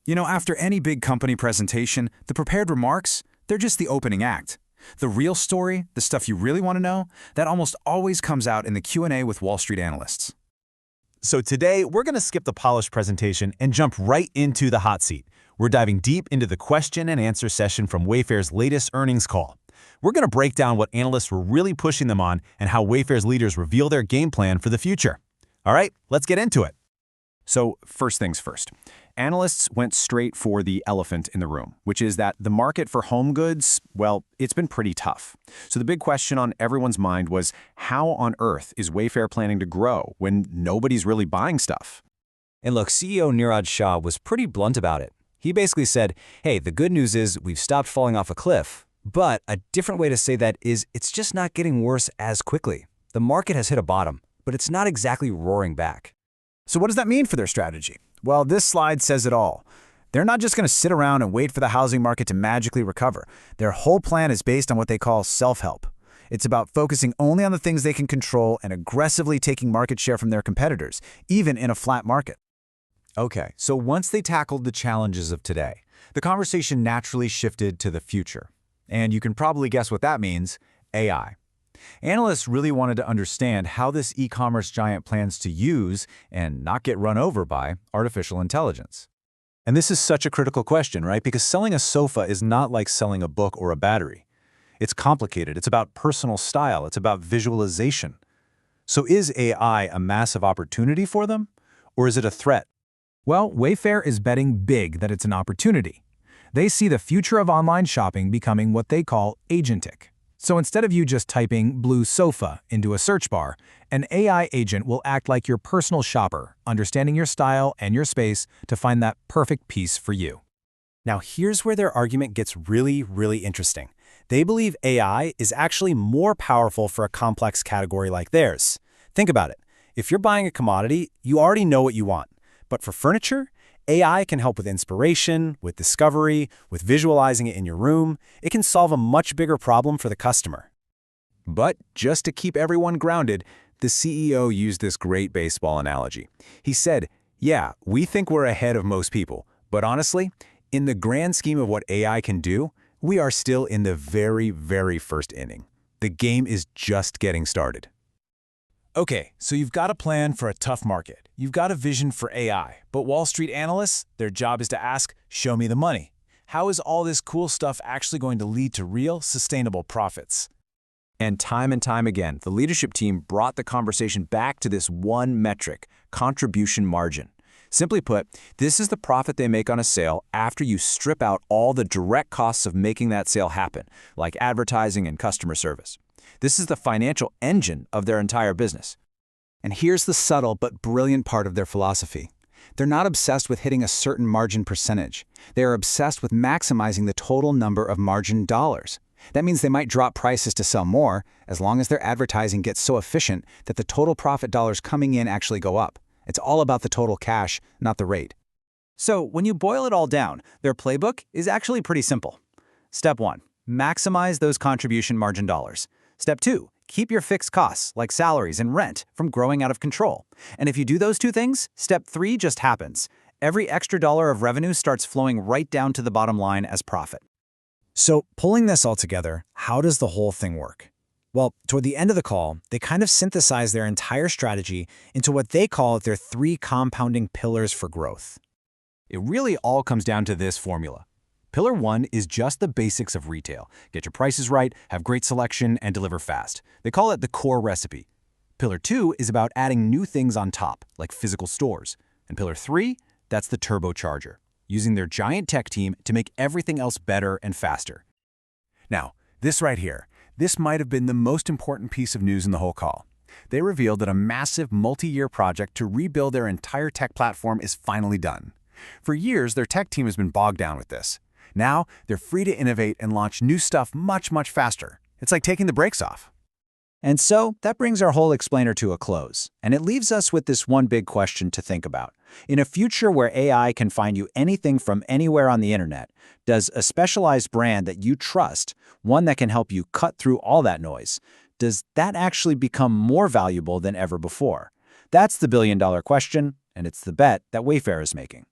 After any big company presentation, the prepared remarks, they're just the opening act. The real story, the stuff you really want to know, that almost always comes out in the Q&A with Wall Street analysts. So today, we're going to skip the polished presentation and jump right into the hot seat. We're diving deep into the question and answer session from Wayfair's latest earnings call. We're going to break down what analysts were really pushing them on and how Wayfair's leaders reveal their game plan for the future. All right, let's get into it. So first things first, analysts went straight for the elephant in the room, which is that the market for home goods, well, it's been pretty tough. So the big question on everyone's mind was, how on earth is Wayfair planning to grow when nobody's really buying stuff? And look, CEO Niraj Shah was pretty blunt about it. He basically said, hey, the good news is we've stopped falling off a cliff. But a different way to say that is it's just not getting worse as quickly. The market has hit a bottom, but it's not exactly roaring back. So what does that mean for their strategy? Well, this slide says it all. They're not just going to sit around and wait for the housing market to magically recover. Their whole plan is based on what they call self-help. It's about focusing only on the things they can control and aggressively taking market share from their competitors, even in a flat market. Okay, so once they tackled the challenges of today, the conversation naturally shifted to the future. And you can probably guess what that means: AI. Analysts really wanted to understand how this e-commerce giant plans to use and not get run over by artificial intelligence. And this is such a critical question, right? Because selling a sofa is not like selling a book or a battery. It's complicated. It's about personal style. It's about visualization. So is AI a massive opportunity for them, or is it a threat? Well, Wayfair is betting big that it's an opportunity. They see the future of online shopping becoming what they call agentic. So instead of you just typing blue sofa into a search bar, an AI agent will act like your personal shopper, understanding your style and your space to find that perfect piece for you. Now here's where their argument gets really, really interesting. They believe AI is actually more powerful for a complex category like theirs. Think about it. If you're buying a commodity, you already know what you want. But for furniture, AI can help with inspiration, with discovery, with visualizing it in your room. It can solve a much bigger problem for the customer. But just to keep everyone grounded, the CEO used this great baseball analogy. He said, yeah, we think we're ahead of most people, but honestly, in the grand scheme of what AI can do, we are still in the very, very first inning. The game is just getting started. Okay, so you've got a plan for a tough market. You've got a vision for AI. But Wall Street analysts, their job is to ask, show me the money. How is all this cool stuff actually going to lead to real, sustainable profits? And time again, the leadership team brought the conversation back to this one metric: contribution margin. Simply put, this is the profit they make on a sale after you strip out all the direct costs of making that sale happen, like advertising and customer service. This is the financial engine of their entire business. And here's the subtle but brilliant part of their philosophy. They're not obsessed with hitting a certain margin percentage. They are obsessed with maximizing the total number of margin dollars. That means they might drop prices to sell more, as long as their advertising gets so efficient that the total profit dollars coming in actually go up. It's all about the total cash, not the rate. So when you boil it all down, their playbook is actually pretty simple. Step 1, maximize those contribution margin dollars. Step 2, keep your fixed costs, like salaries and rent, from growing out of control. And if you do those two things, step 3 just happens. Every extra dollar of revenue starts flowing right down to the bottom line as profit. So pulling this all together, how does the whole thing work? Well, toward the end of the call, they kind of synthesize their entire strategy into what they call their 3 compounding pillars for growth. It really all comes down to this formula. Pillar 1 is just the basics of retail. Get your prices right, have great selection, and deliver fast. They call it the core recipe. Pillar 2 is about adding new things on top, like physical stores. And Pillar 3, that's the turbocharger, using their giant tech team to make everything else better and faster. Now, this right here, this might have been the most important piece of news in the whole call. They revealed that a massive multi-year project to rebuild their entire tech platform is finally done. For years, their tech team has been bogged down with this. Now, they're free to innovate and launch new stuff much faster. It's like taking the brakes off. And so that brings our whole explainer to a close. And it leaves us with this one big question to think about. In a future where AI can find you anything from anywhere on the internet, does a specialized brand that you trust, one that can help you cut through all that noise, does that actually become more valuable than ever before? That's the billion-dollar question, and it's the bet that Wayfair is making.